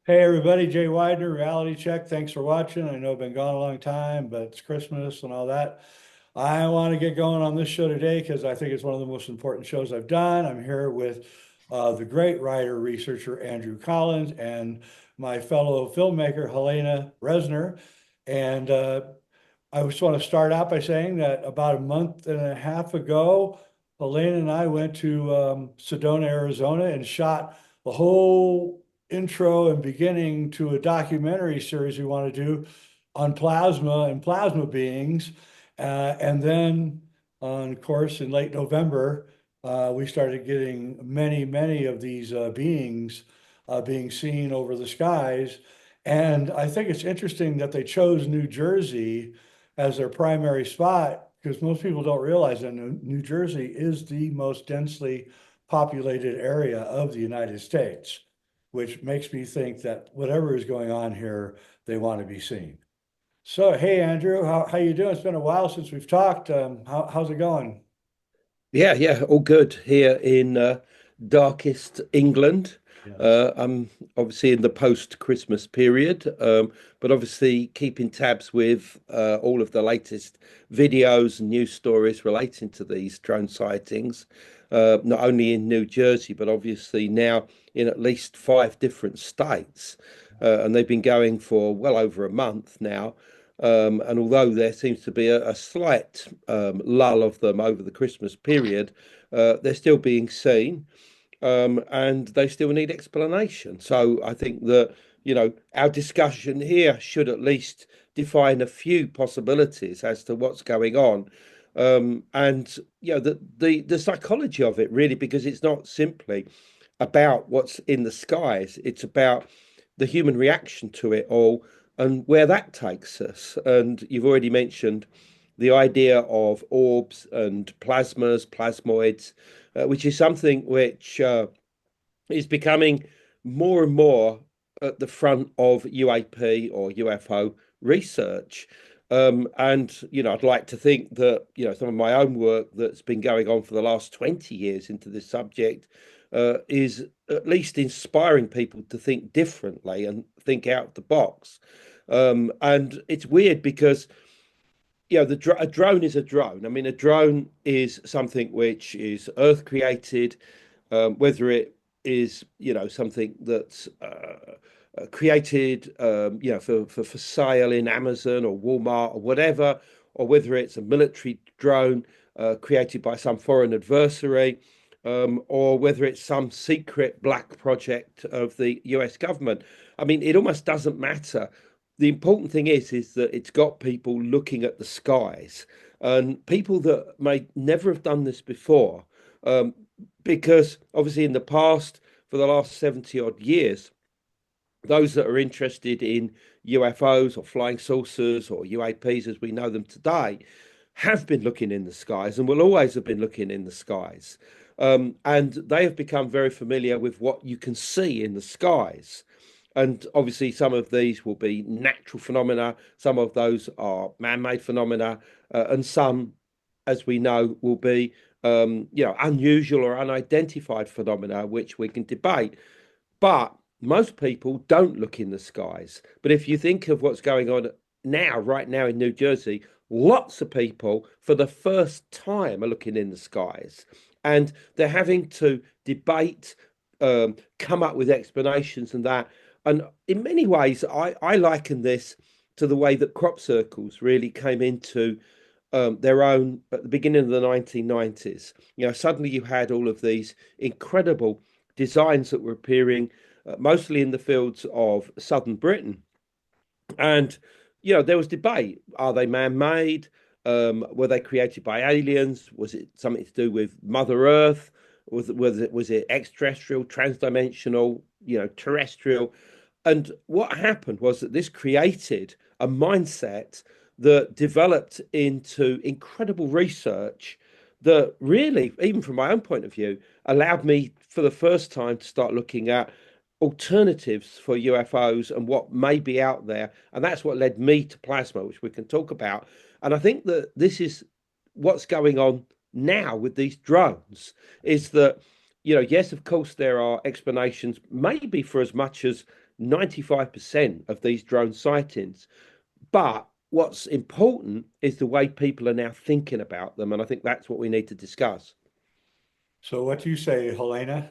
Hey everybody, Jay Weidner, Reality Check. Thanks for watching. I know I've been gone a long time, but it's Christmas and all that. I want to get going on this show today because I think it's one of the most important shows I've done. I'm here with the great writer, researcher Andrew Collins and my fellow filmmaker, Helena Reznor. And I just want to start out by saying that about a month and a half ago, Helena and I went to Sedona, Arizona, and shot the whole intro and beginning to a documentary series we want to do on plasma and plasma beings. And then, of course, in late November, we started getting many of these beings being seen over the skies. And I think it's interesting that they chose New Jersey as their primary spot because most people don't realize that New Jersey is the most densely populated area of the United States, which makes me think that whatever is going on here, they want to be seen. So, hey, Andrew, how you doing? It's been a while since we've talked. How's it going? Yeah, all good here in darkest England. Yes. I'm obviously in the post-Christmas period, but obviously keeping tabs with all of the latest videos and news stories relating to these drone sightings, not only in New Jersey, but obviously now in at least five different states. And they've been going for well over a month now. And although there seems to be a slight lull of them over the Christmas period, they're still being seen, and they still need explanation. So I think that, our discussion here should at least define a few possibilities as to what's going on. And the psychology of it really, because it's not simply about what's in the skies, it's about the human reaction to it all and where that takes us. And you've already mentioned the idea of orbs and plasmas, plasmoids, which is something which is becoming more and more at the front of UAP or UFO research. I'd like to think that, some of my own work that's been going on for the last 20 years into this subject is at least inspiring people to think differently and think out of the box. And it's weird because a drone is a drone. I mean, a drone is something which is Earth created, whether it is, something that's created, for sale in Amazon or Walmart or whatever, or whether it's a military drone created by some foreign adversary, or whether it's some secret black project of the US government. I mean, it almost doesn't matter. The important thing is that it's got people looking at the skies, and people that may never have done this before, um, because obviously in the past, for the last 70 odd years, those that are interested in UFOs or flying saucers or UAPs as we know them today have been looking in the skies and will always have been looking in the skies. And they have become very familiar with what you can see in the skies. And obviously, some of these will be natural phenomena, some of those are man made phenomena, and some, as we know, will be unusual or unidentified phenomena, which we can debate. But most people don't look in the skies. But if you think of what's going on now, right now in New Jersey, lots of people for the first time are looking in the skies. And they're having to debate, come up with explanations and that. And in many ways, I liken this to the way that crop circles really came into their own at the beginning of the 1990s. Suddenly you had all of these incredible designs that were appearing, mostly in the fields of southern Britain. And, there was debate. Are they man-made? Were they created by aliens? Was it something to do with Mother Earth? Was it extraterrestrial, transdimensional, terrestrial? And what happened was that this created a mindset that developed into incredible research that really, even from my own point of view, allowed me for the first time to start looking at alternatives for UFOs and what may be out there. And that's what led me to plasma, which we can talk about. And I think that this is what's going on now with these drones is that, yes, of course, there are explanations, maybe for as much as 95% of these drone sightings. But what's important is the way people are now thinking about them. And I think that's what we need to discuss. So what do you say, Helena?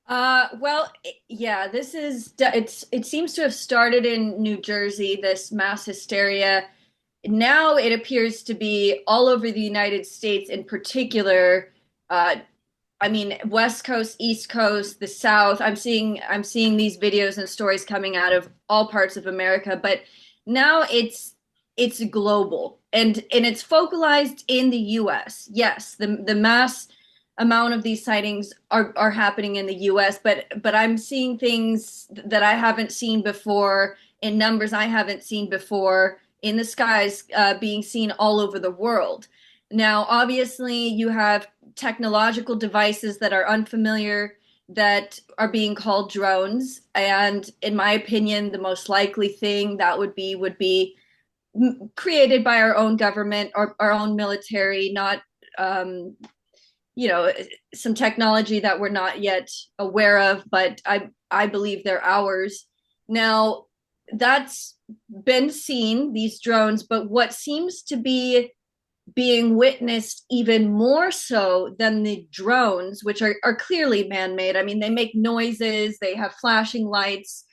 Well, yeah, it seems to have started in New Jersey, this mass hysteria. Now it appears to be all over the United States in particular. Uh, I mean, West Coast, East Coast, the South. I'm seeing these videos and stories coming out of all parts of America, but now it's global and it's focalized in the US. Yes, the mass amount of these sightings are happening in the US, but I'm seeing things that I haven't seen before in numbers I haven't seen before in the skies being seen all over the world. Now, obviously, you have technological devices that are unfamiliar that are being called drones. And in my opinion, the most likely thing that would be created by our own government or our own military, not um, some technology that we're not yet aware of, but I believe they're ours. Now, that's been seen, these drones, but what seems to be being witnessed even more so than the drones, which are clearly man-made. I mean, they make noises, they have flashing lights,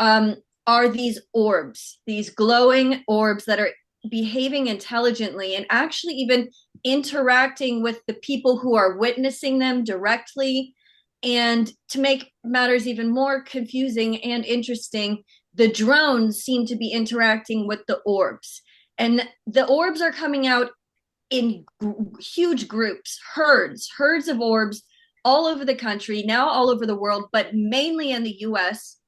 um, are these orbs, these glowing orbs that are behaving intelligently and actually even interacting with the people who are witnessing them directly. And to make matters even more confusing and interesting, the drones seem to be interacting with the orbs. And the orbs are coming out in huge groups, herds of orbs all over the country, now all over the world, but mainly in the US.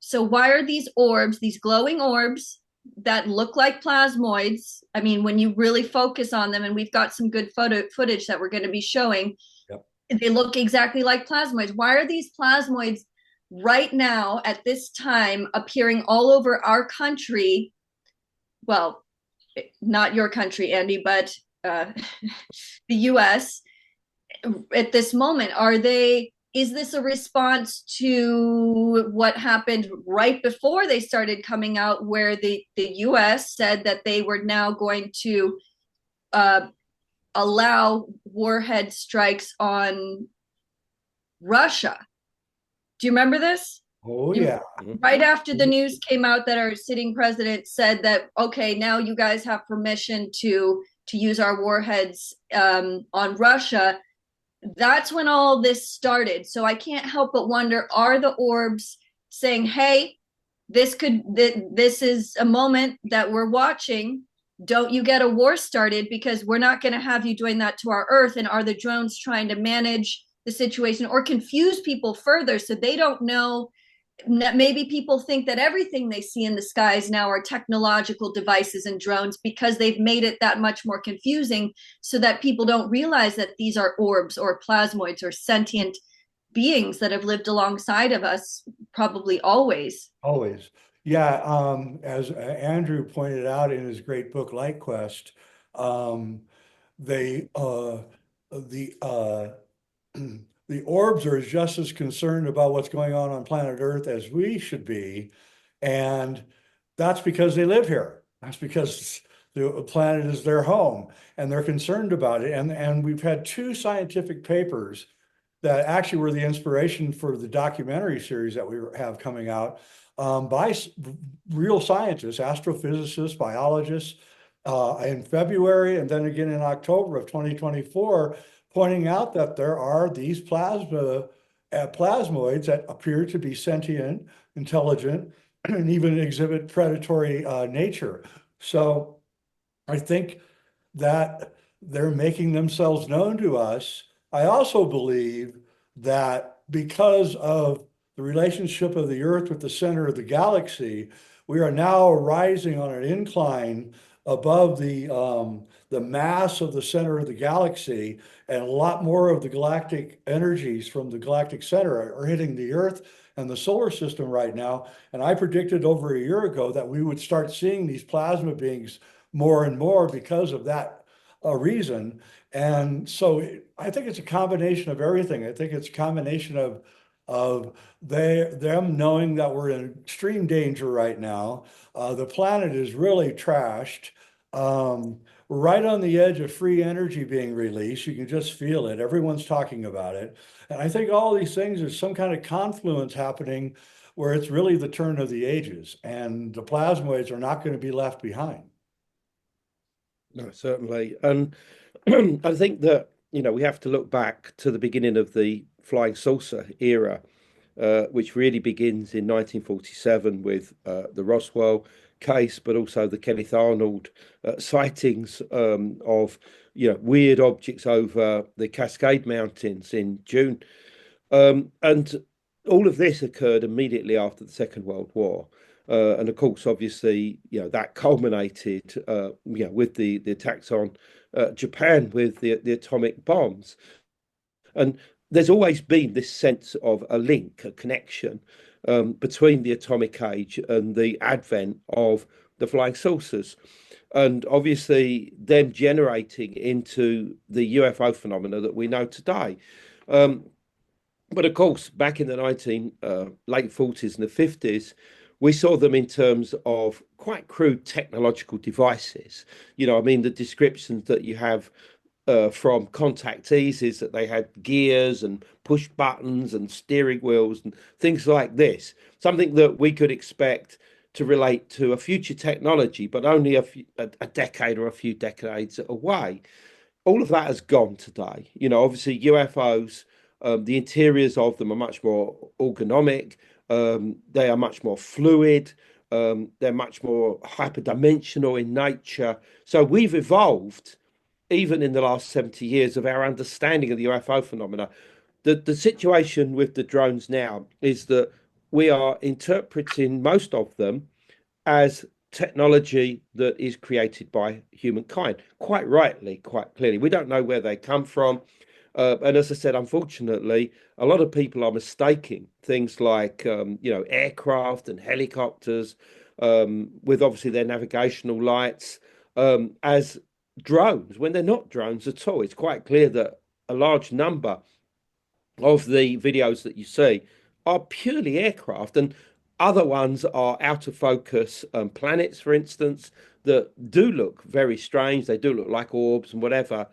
So why are these orbs, these glowing orbs that look like plasmoids? I mean, when you really focus on them, and we've got some good footage that we're going to be showing, Yep. they look exactly like plasmoids. Why are these plasmoids right now at this time appearing all over our country? Well, not your country, Andy, but the US at this moment? Is this a response to what happened right before they started coming out, where the US said that they were now going to allow warhead strikes on Russia? Do you remember this? Oh, yeah. Right after the news came out that our sitting president said that, okay, now you guys have permission to use our warheads on Russia, that's when all this started. So I can't help but wonder, are the orbs saying, hey, this is a moment that we're watching, don't you get a war started, because we're not going to have you doing that to our earth? And are the drones trying to manage the situation or confuse people further so they don't know? Maybe people think that everything they see in the skies now are technological devices and drones, because they've made it that much more confusing, so that people don't realize that these are orbs or plasmoids or sentient beings that have lived alongside of us probably always. Always. Yeah, as Andrew pointed out in his great book, Light Quest, um, they the the orbs are just as concerned about what's going on planet Earth as we should be, and that's because they live here. That's because the planet is their home, and they're concerned about it. And we've had two scientific papers that actually were the inspiration for the documentary series that we have coming out, by real scientists, astrophysicists, biologists, in February and then again in October of 2024, pointing out that there are these plasmoids that appear to be sentient, intelligent, and even exhibit predatory nature. So I think that they're making themselves known to us. I also believe that because of the relationship of the Earth with the center of the galaxy, we are now rising on an incline above the mass of the center of the galaxy, and a lot more of the galactic energies from the galactic center are hitting the Earth and the solar system right now. And I predicted over a year ago that we would start seeing these plasma beings more and more because of that reason. And so I think it's a combination of everything. I think it's a combination of of them knowing that we're in extreme danger right now. The planet is really trashed. We're right on the edge of free energy being released. You can just feel it. Everyone's talking about it. And I think all these things, there's some kind of confluence happening where it's really the turn of the ages, and the plasmoids are not going to be left behind. No, certainly. And I think that, we have to look back to the beginning of the flying saucer era, which really begins in 1947 with the Roswell case, but also the Kenneth Arnold sightings of, weird objects over the Cascade Mountains in June. And all of this occurred immediately after the Second World War. And of course, obviously, that culminated, with the attacks on Japan with the atomic bombs. And there's always been this sense of a link, a connection between the atomic age and the advent of the flying saucers. And obviously, them generating into the UFO phenomena that we know today. But of course, back in the late 40s and the 50s, we saw them in terms of quite crude technological devices. The descriptions that you have from contactees is that they had gears and push buttons and steering wheels and things like this, something that we could expect to relate to a future technology, but only a decade or a few decades away. All of that has gone today. Obviously UFOs, the interiors of them are much more ergonomic. They are much more fluid. They're much more hyperdimensional in nature. So we've evolved, even in the last 70 years, of our understanding of the UFO phenomena. The situation with the drones now is that we are interpreting most of them as technology that is created by humankind, quite rightly, quite clearly. We don't know where they come from. And as I said, unfortunately, a lot of people are mistaking things like, aircraft and helicopters with obviously their navigational lights as drones when they're not drones at all. It's quite clear that a large number of the videos that you see are purely aircraft, and other ones are out of focus planets, for instance, that do look very strange. They do look like orbs and whatever.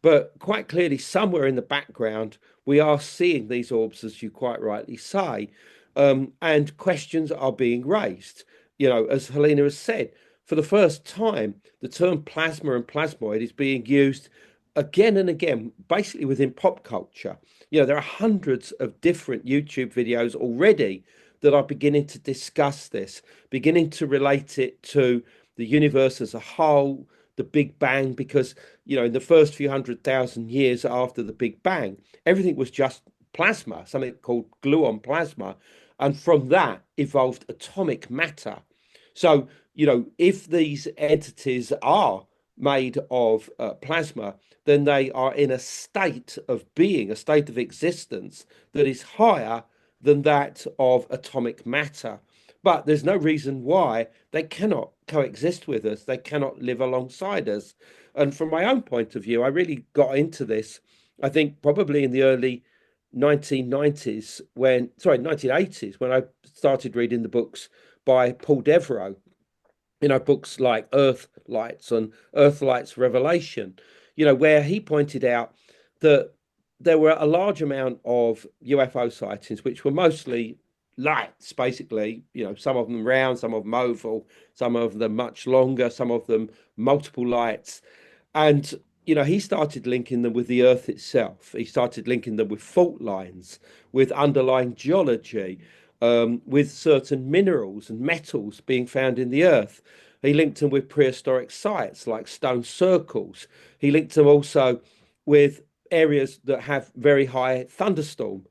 But quite clearly, somewhere in the background, we are seeing these orbs, as you quite rightly say, and questions are being raised. As Helena has said, for the first time, the term plasma and plasmoid is being used again and again, basically within pop culture. There are hundreds of different YouTube videos already that are beginning to discuss this, beginning to relate it to the universe as a whole, the Big Bang, because, in the first few 100,000 years after the Big Bang, everything was just plasma, something called gluon plasma. And from that evolved atomic matter. So, if these entities are made of plasma, then they are in a state of being, a state of existence that is higher than that of atomic matter. But there's no reason why they cannot coexist with us. They cannot live alongside us. And from my own point of view, I really got into this, I think, probably in the early 1980s, when I started reading the books by Paul Devereaux, books like Earth Lights and Earth Lights Revelation, where he pointed out that there were a large amount of UFO sightings, which were mostly lights, basically, some of them round, some of them oval, some of them much longer, some of them multiple lights. And, he started linking them with the Earth itself. He started linking them with fault lines, with underlying geology, with certain minerals and metals being found in the Earth. He linked them with prehistoric sites like stone circles. He linked them also with areas that have very high thunderstorm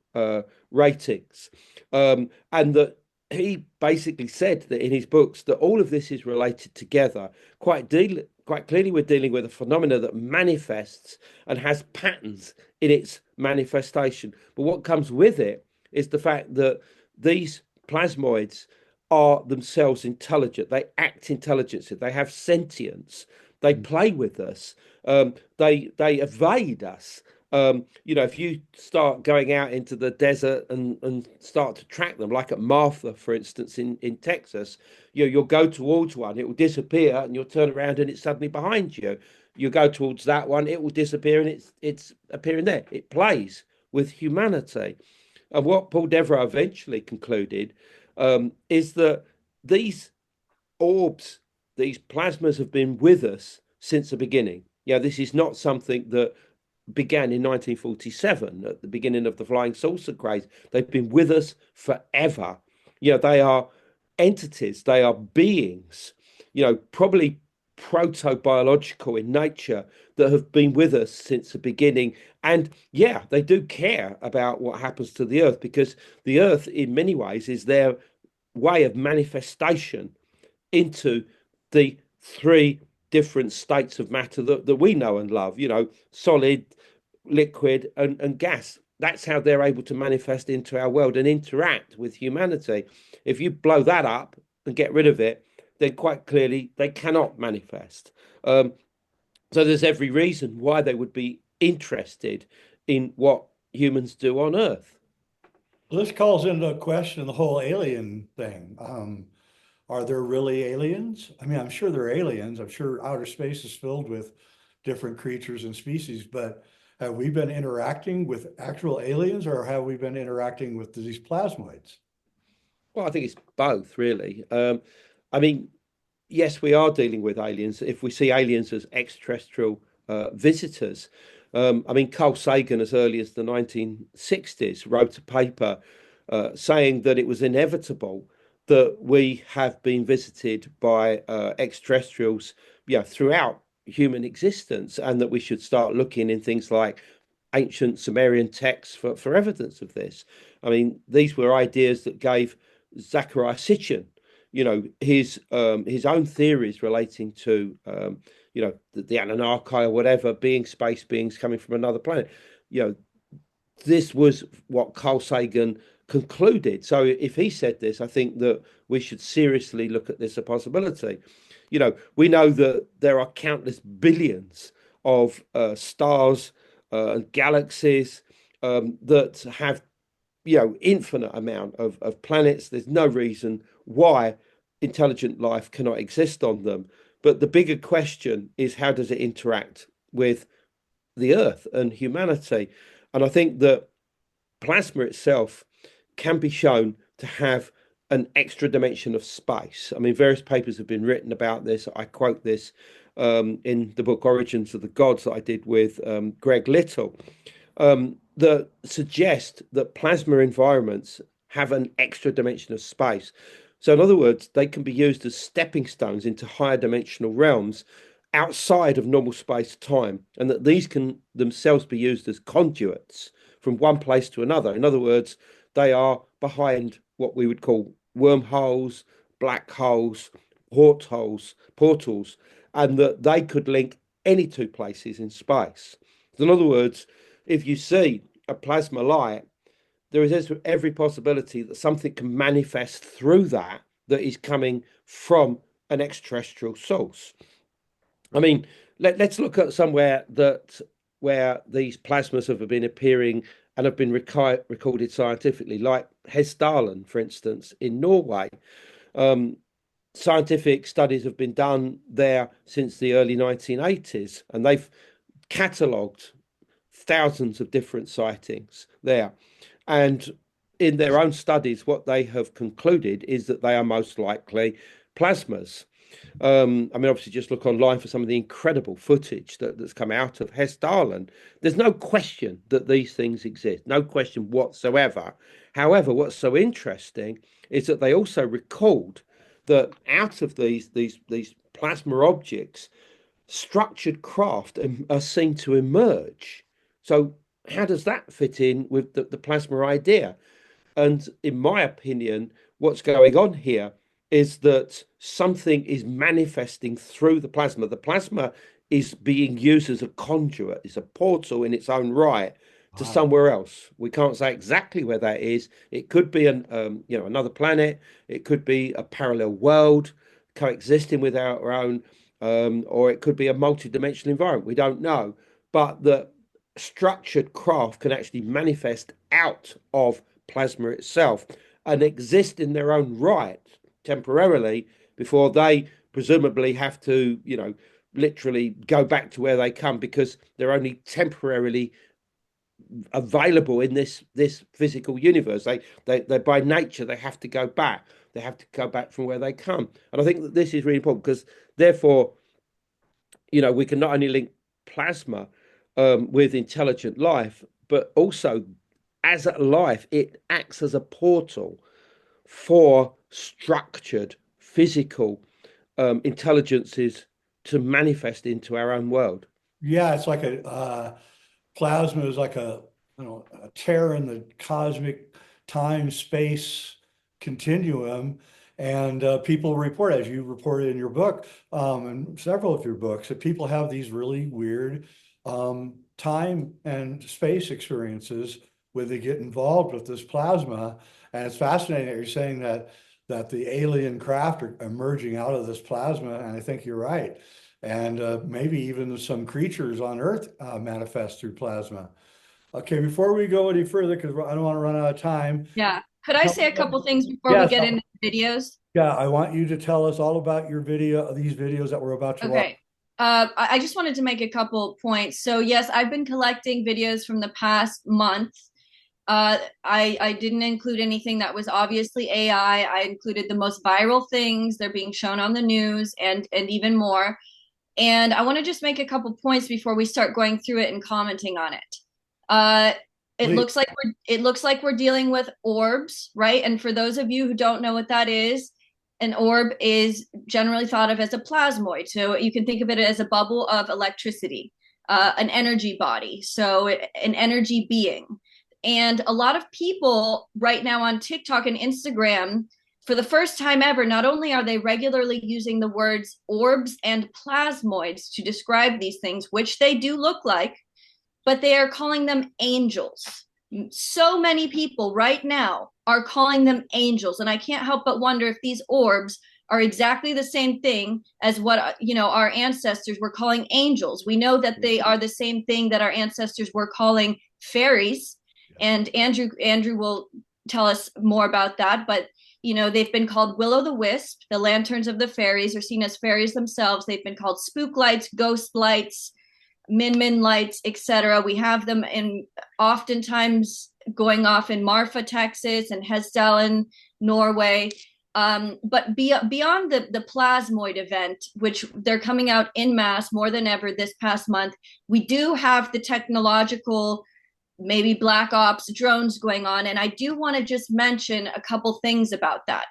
ratings. And that he basically said that in his books that all of this is related together. Quite clearly, we're dealing with a phenomena that manifests and has patterns in its manifestation. But what comes with it is the fact that these plasmoids are themselves intelligent. They act intelligently. They have sentience. They play with us. They evade us. If you start going out into the desert and start to track them, like at Martha, for instance, in Texas, you'll go towards one, it will disappear, and you'll turn around and it's suddenly behind you. You go towards that one, it will disappear, and it's appearing there. It plays with humanity. And what Paul Devereux eventually concluded is that these orbs, these plasmas have been with us since the beginning. This is not something that began in 1947 at the beginning of the flying saucer craze. They've been with us forever. They are entities, they are beings, probably proto-biological in nature that have been with us since the beginning. And yeah, they do care about what happens to the earth, because the earth in many ways is their way of manifestation into the three different states of matter that we know and love, solid, liquid, and gas. That's how they're able to manifest into our world and interact with humanity. If you blow that up and get rid of it, then quite clearly they cannot manifest. So there's every reason why they would be interested in what humans do on Earth. This calls into question the whole alien thing. Are there really aliens? I mean, I'm sure there are aliens. I'm sure outer space is filled with different creatures and species, but have we been interacting with actual aliens, or have we been interacting with these plasmoids? Well, I think it's both, really. I mean, yes, we are dealing with aliens. If we see aliens as extraterrestrial visitors, I mean, Carl Sagan, as early as the 1960s, wrote a paper saying that it was inevitable that we have been visited by extraterrestrials, throughout human existence, and that we should start looking in things like ancient Sumerian texts for evidence of this. I mean, these were ideas that gave Zachariah Sitchin, his own theories relating to the Anunnaki or whatever, being space beings coming from another planet. This was what Carl Sagan concluded. So if he said this, I think that we should seriously look at this a possibility. We know that there are countless billions of stars and galaxies that have infinite amount of planets. There's no reason why intelligent life cannot exist on them. But the bigger question is, how does it interact with the Earth and humanity? And I think that plasma itself can be shown to have an extra dimension of space. I mean, various papers have been written about this. I quote this in the book Origins of the Gods that I did with Greg Little, that suggest that plasma environments have an extra dimension of space. So, in other words, they can be used as stepping stones into higher dimensional realms outside of normal space time, and that these can themselves be used as conduits from one place to another. In other words, they are behind what we would call wormholes, black holes, portals, and that they could link any two places in space. So in other words, if you see a plasma light, there is every possibility that something can manifest through that is coming from an extraterrestrial source. I mean, let's look at somewhere where these plasmas have been appearing and have been recorded scientifically, like Hessdalen, for instance, in Norway. Scientific studies have been done there since the early 1980s, and they've catalogued thousands of different sightings there. And in their own studies, what they have concluded is that they are most likely plasmas. I mean, obviously, just look online for some of the incredible footage that's come out of Hessdalen. There's no question that these things exist, no question whatsoever. However, what's so interesting is that they also record that out of these plasma objects, structured craft are seen to emerge. So, how does that fit in with the plasma idea? And in my opinion, what's going on here is that something is manifesting through the plasma. The plasma is being used as a conduit, it's a portal in its own right to Wow. somewhere else. We can't say exactly where that is. It could be another planet. It could be a parallel world coexisting with our own, or it could be a multi-dimensional environment. We don't know, but that structured craft can actually manifest out of plasma itself and exist in their own right temporarily before they presumably have to, literally go back to where they come, because they're only temporarily available in this physical universe. They by nature they have to go back. They have to go back from where they come. And I think that this is really important, because therefore, we can not only link plasma with intelligent life, but also as a life, it acts as a portal for structured physical intelligences to manifest into our own world. Yeah, it's like plasma is like a tear in the cosmic time space continuum. And people report, as you reported in your book, and several of your books, that people have these really weird time and space experiences when they get involved with this plasma. And it's fascinating that you're saying that the alien craft are emerging out of this plasma. And I think you're right. And maybe even some creatures on Earth manifest through plasma. Okay, before we go any further, because I don't want to run out of time. Yeah. Could I say a couple things before we Yes, get into the videos? yeah, I want you to tell us all about your video, these videos that we're about to watch. Okay. I just wanted to make a couple points. So yes, I've been collecting videos from the past month. I didn't include anything that was obviously AI. I included the most viral things. They're being shown on the news and even more. And I want to just make a couple points before we start going through it and commenting on it. It Please. looks like we're dealing with orbs, right? And for those of you who don't know what that is, an orb is generally thought of as a plasmoid. So you can think of it as a bubble of electricity, an energy body, so an energy being. And a lot of people right now on TikTok and Instagram, for the first time ever, not only are they regularly using the words orbs and plasmoids to describe these things, which they do look like, but they are calling them angels. So many people right now are calling them angels. And I can't help but wonder if these orbs are exactly the same thing as what our ancestors were calling angels. We know that they are the same thing that our ancestors were calling fairies. And Andrew will tell us more about that. But they've been called will-o'-the-wisp. The lanterns of the fairies are seen as fairies themselves. They've been called spook lights, ghost lights, min lights, etc. We have them in oftentimes going off in Marfa, Texas, and Hesdalen, Norway. But beyond the plasmoid event, which they're coming out in mass more than ever this past month, we do have the technological, maybe black ops drones going on. And I do want to just mention a couple things about that.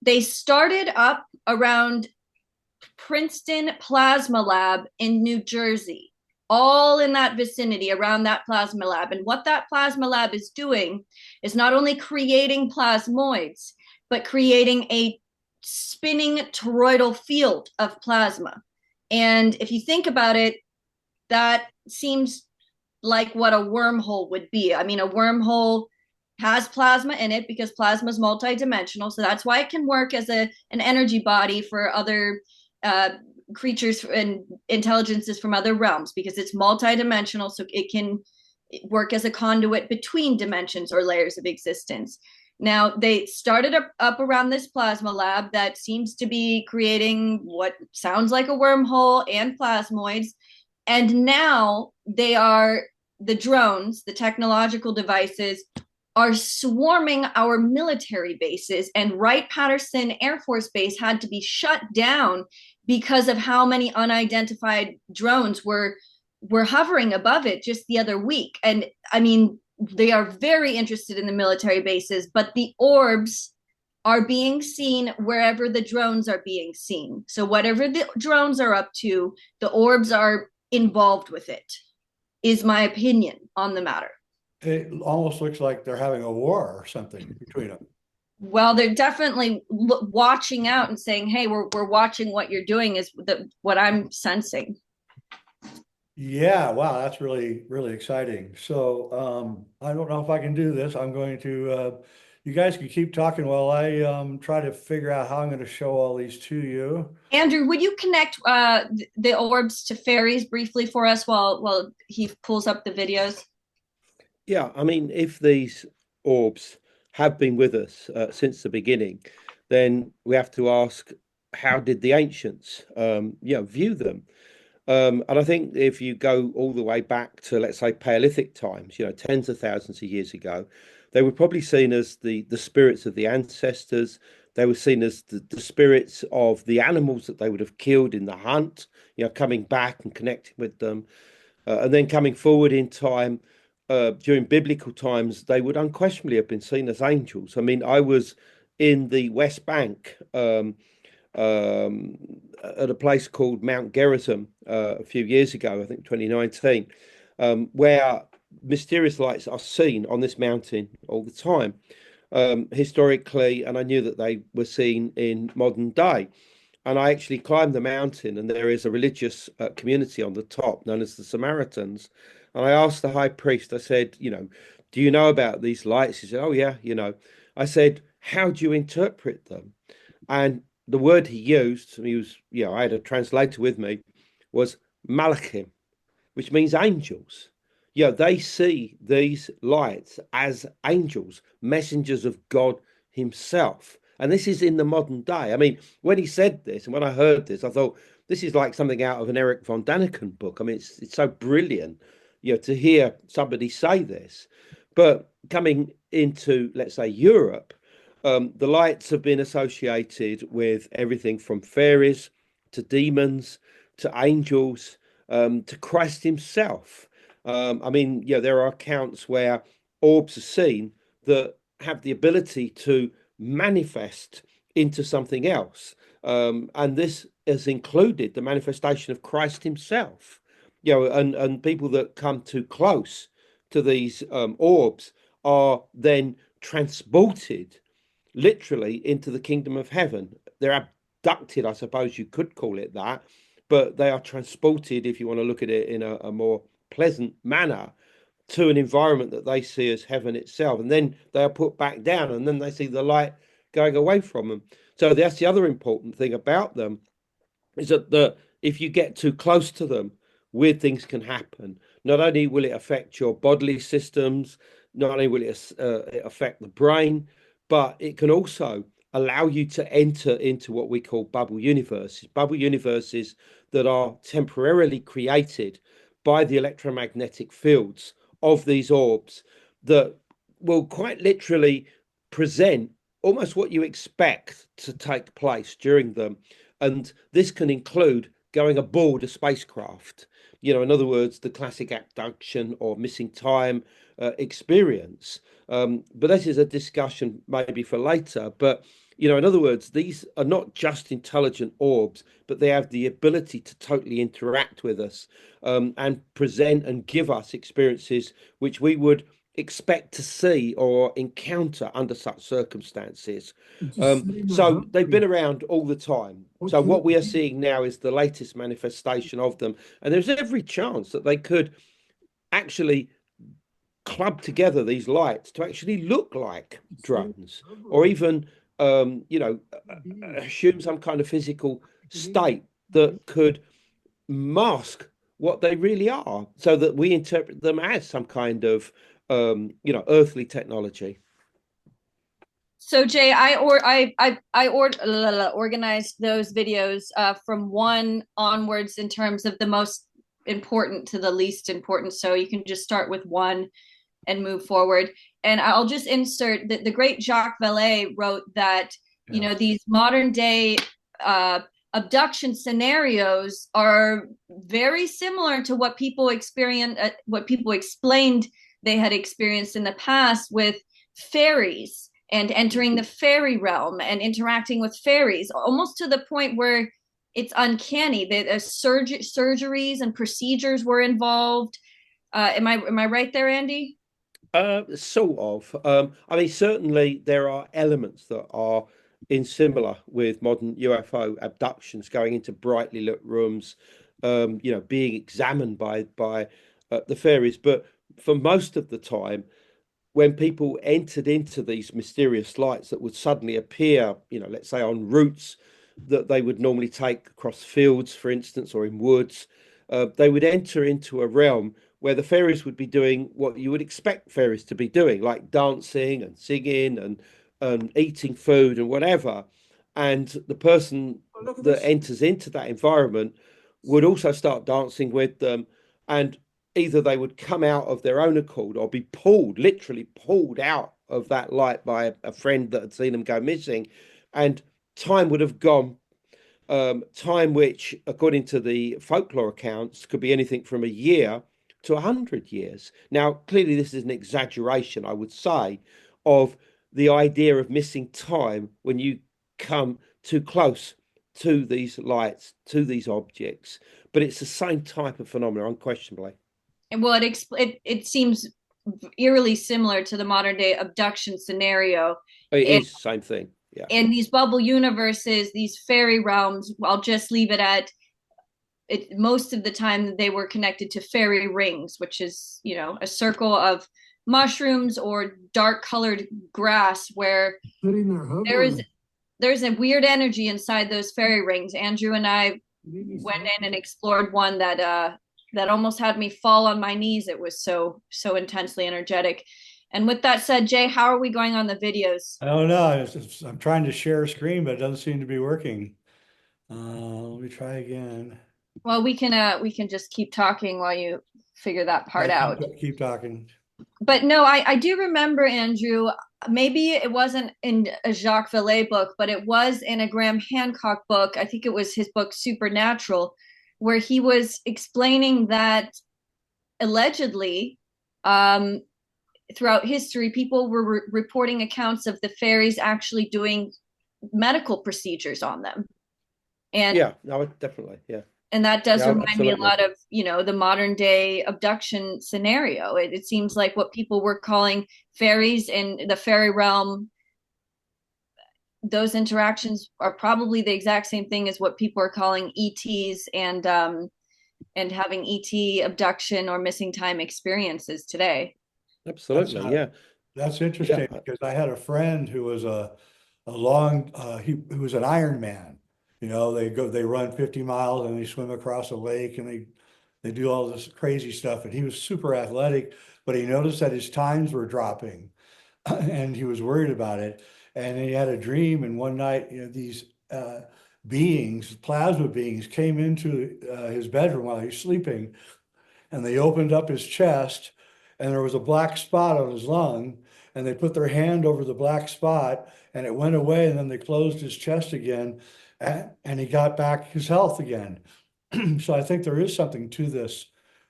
They started up around Princeton Plasma Lab in New Jersey, all in that vicinity around that plasma lab. And what that plasma lab is doing is not only creating plasmoids, but creating a spinning toroidal field of plasma. And if you think about it, that seems like what a wormhole would be. I mean, a wormhole has plasma in it because plasma is multidimensional. So that's why it can work as an energy body for other creatures and intelligences from other realms, because it's multidimensional, so it can work as a conduit between dimensions or layers of existence. Now, they started up around this plasma lab that seems to be creating what sounds like a wormhole and plasmoids. And now the drones, the technological devices, are swarming our military bases. And Wright-Patterson Air Force Base had to be shut down because of how many unidentified drones were hovering above it just the other week. And I mean, they are very interested in the military bases, but the orbs are being seen wherever the drones are being seen. So whatever the drones are up to, the orbs are involved with it, is my opinion on the matter. It almost looks like they're having a war or something between them. Well, they're definitely watching out and saying, hey, we're watching what you're doing, is what I'm sensing. Yeah, wow, that's really, really exciting. So I don't know if I can do this. I'm going to You guys can keep talking while I try to figure out how I'm going to show all these to you. Andrew, would you connect the orbs to fairies briefly for us while he pulls up the videos? Yeah, I mean, if these orbs have been with us since the beginning, then we have to ask, how did the ancients, view them? And I think if you go all the way back to, let's say, Paleolithic times, tens of thousands of years ago, they were probably seen as the spirits of the ancestors. They were seen as the spirits of the animals that they would have killed in the hunt, coming back and connecting with them. And then coming forward in time, during biblical times, they would unquestionably have been seen as angels. I mean, I was in the West Bank um, at a place called Mount Gerizim a few years ago, I think 2019, where mysterious lights are seen on this mountain all the time, historically, and I knew that they were seen in modern day. And I actually climbed the mountain, and there is a religious community on the top known as the Samaritans. And I asked the high priest, I said, do you know about these lights? He said, oh, yeah, I said, how do you interpret them? And the word he used, and he was, I had a translator with me, was malachim, which means angels. They see these lights as angels, messengers of God himself. And this is in the modern day. I mean, when he said this and when I heard this, I thought this is like something out of an Eric von Daniken book. I mean, it's so brilliant, to hear somebody say this. But coming into, let's say, Europe, the lights have been associated with everything from fairies to demons to angels to Christ himself. I mean, there are accounts where orbs are seen that have the ability to manifest into something else. And this has included the manifestation of Christ himself. And people that come too close to these orbs are then transported literally into the kingdom of heaven. They're abducted, I suppose you could call it that, but they are transported, if you want to look at it in a more pleasant manner, to an environment that they see as heaven itself. And then they are put back down, and then they see the light going away from them. So that's the other important thing about them, is that if you get too close to them, weird things can happen. Not only will it affect your bodily systems, not only will it affect the brain, but it can also allow you to enter into what we call bubble universes that are temporarily created by the electromagnetic fields of these orbs that will quite literally present almost what you expect to take place during them. And this can include going aboard a spacecraft, in other words, the classic abduction or missing time experience. But this is a discussion maybe for later. But, in other words, these are not just intelligent orbs, but they have the ability to totally interact with us and present and give us experiences which we would expect to see or encounter under such circumstances. So they've been around all the time. So what we are seeing now is the latest manifestation of them. And there's every chance that they could actually club together these lights to actually look like drones, or even, assume some kind of physical state that could mask what they really are, so that we interpret them as some kind of, earthly technology. So Jay, organized those videos from one onwards in terms of the most important to the least important. So you can just start with one and move forward. And I'll just insert that the great Jacques Vallée wrote that, these modern day abduction scenarios are very similar to what people what people explained they had experienced in the past with fairies and entering the fairy realm and interacting with fairies, almost to the point where it's uncanny. The surgeries and procedures were involved. Am I right there, Andy? Sort of. I mean, certainly there are elements that are in similar with modern UFO abductions, going into brightly lit rooms, being examined by the fairies. But for most of the time, when people entered into these mysterious lights that would suddenly appear, let's say on routes that they would normally take across fields, for instance, or in woods, they would enter into a realm where the fairies would be doing what you would expect fairies to be doing, like dancing and singing and eating food and whatever. And the person Oh, look at that this. enters into that environment would also start dancing with them. And either they would come out of their own accord or be pulled, literally pulled out of that light by a friend that had seen them go missing. And time would have gone, time which, according to the folklore accounts, could be anything from a year to 100 years. Now, clearly, this is an exaggeration, I would say, of the idea of missing time when you come too close to these lights, to these objects. But it's the same type of phenomenon, unquestionably. And well, it seems eerily similar to the modern day abduction scenario. It And is the same thing. Yeah. in these bubble universes, these fairy realms, I'll just leave it at it. Most of the time, they were connected to fairy rings, which is, a circle of mushrooms or dark colored grass where there is there's a weird energy inside those fairy rings. Andrew and I went in and explored one that almost had me fall on my knees. It was so intensely energetic. And with that said, Jay, how are we going on the videos? I don't know. I'm trying to share a screen, but it doesn't seem to be working. Let me try again. Well, we can just keep talking while you figure that part Yeah, out. keep talking. But no, I do remember, Andrew. Maybe it wasn't in a Jacques Vallée book, but it was in a Graham Hancock book. I think it was his book Supernatural, where he was explaining that allegedly, throughout history, people were reporting accounts of the fairies actually doing medical procedures on them. And Yeah, no, definitely. Yeah. and that does Yeah, remind me a absolutely. lot of, the modern day abduction scenario. It seems like what people were calling fairies in the fairy realm, those interactions are probably the exact same thing as what people are calling ETs and having ET abduction or missing time experiences today. That's Absolutely. Yeah. that's Yeah. interesting because I had a friend who was a long he was an Iron Man. They run 50 miles and they swim across a lake and they do all this crazy stuff. And he was super athletic, but he noticed that his times were dropping and he was worried about it. And he had a dream, and one night, these beings, plasma beings, came into his bedroom while he was sleeping, and they opened up his chest, and there was a black spot on his lung, and they put their hand over the black spot, and it went away, and then they closed his chest again, and he got back his health again. So I think there is something to this,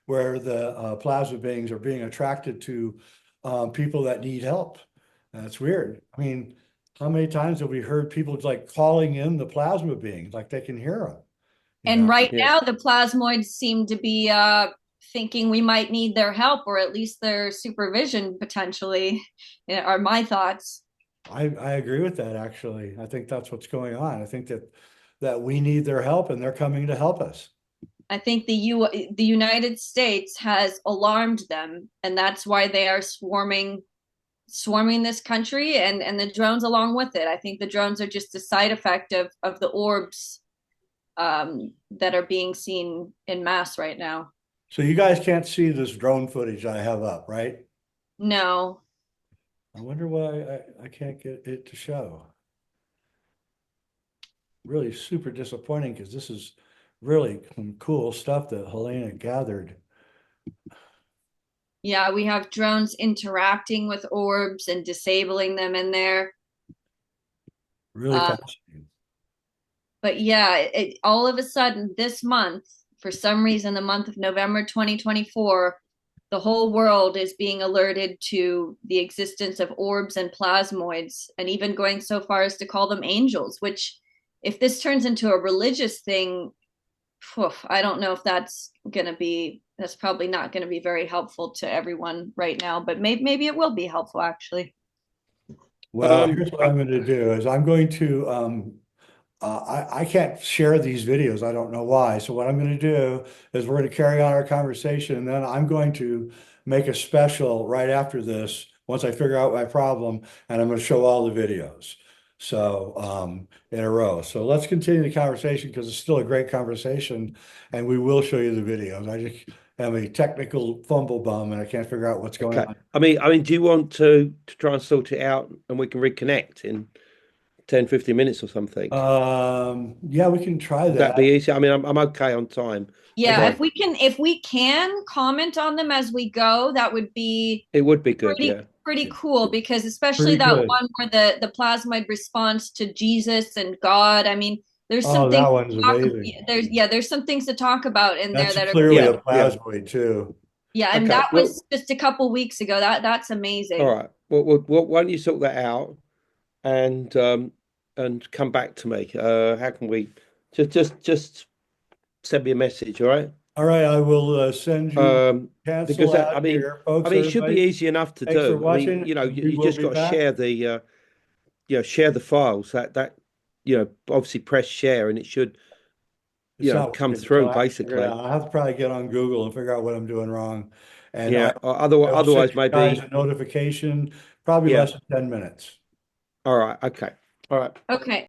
where the plasma beings are being attracted to people that need help. That's weird. I mean, how many times have we heard people like calling in the plasma beings, like they can hear them, you And know? right Yeah. now, the plasmoids seem to be thinking we might need their help or at least their supervision potentially, are my thoughts. I agree with that, actually. I think that's what's going on. I think that we need their help and they're coming to help us. I think the United States has alarmed them, and that's why they are swarming this country and the drones along with it. I think the drones are just a side effect of the orbs that are being seen in mass right now. So you guys can't see this drone footage I have up, right? No. I wonder why I can't get it to show. Really super disappointing because this is really some cool stuff that Helena gathered. Yeah, we have drones interacting with orbs and disabling them in there. Really Uh, fascinating. but yeah, all of a sudden this month, for some reason, the month of November 2024, the whole world is being alerted to the existence of orbs and plasmoids, and even going so far as to call them angels, which, if this turns into a religious thing, I don't know if that's probably not going to be very helpful to everyone right now, but maybe it will be helpful actually. Well, Um, here's what I'm going to do is I'm going to I can't share these videos. I don't know why. So what I'm going to do is we're going to carry on our conversation, and then I'm going to make a special right after this once I figure out my problem, and I'm going to show all the videos. So in a row. So let's continue the conversation because it's still a great conversation, and we will show you the videos. I just am a technical fumble bum and I can't figure out what's going Okay. on. I mean, do you want to try and sort it out and we can reconnect in 10, 15 minutes or something? Yeah, we can try Would that that. be easy? I mean, I'm okay on time. I Yeah, can, So if we can comment on them as we go, that would be it would be good, pretty yeah. pretty cool, because especially pretty that good. one where the plasmid response to Jesus and God. I mean, there's some Oh, things that one's to talk, amazing. there's some things to talk about in there That's that are clearly Yeah, a yeah. plasmoid too. yeah, and Okay. that Well, was just a couple weeks ago. That's all amazing. right. Well, why don't you sort that out and come back to me? How can we just send me a message, all right? All right, I will send you Because cancel that, out here, I folks. mean, it should be Everybody, easy enough to thanks for do. I mean, watching, and we you will just be got to back. share share the files. Obviously press share, and it should, It's not come working, so through I have to figure it basically. out. I'll have to probably get on Google and figure out what I'm doing wrong. And Yeah. I will send Otherwise, you guys maybe. a notification, probably Yeah. less than 10 minutes. All right. Okay. All right. Okay.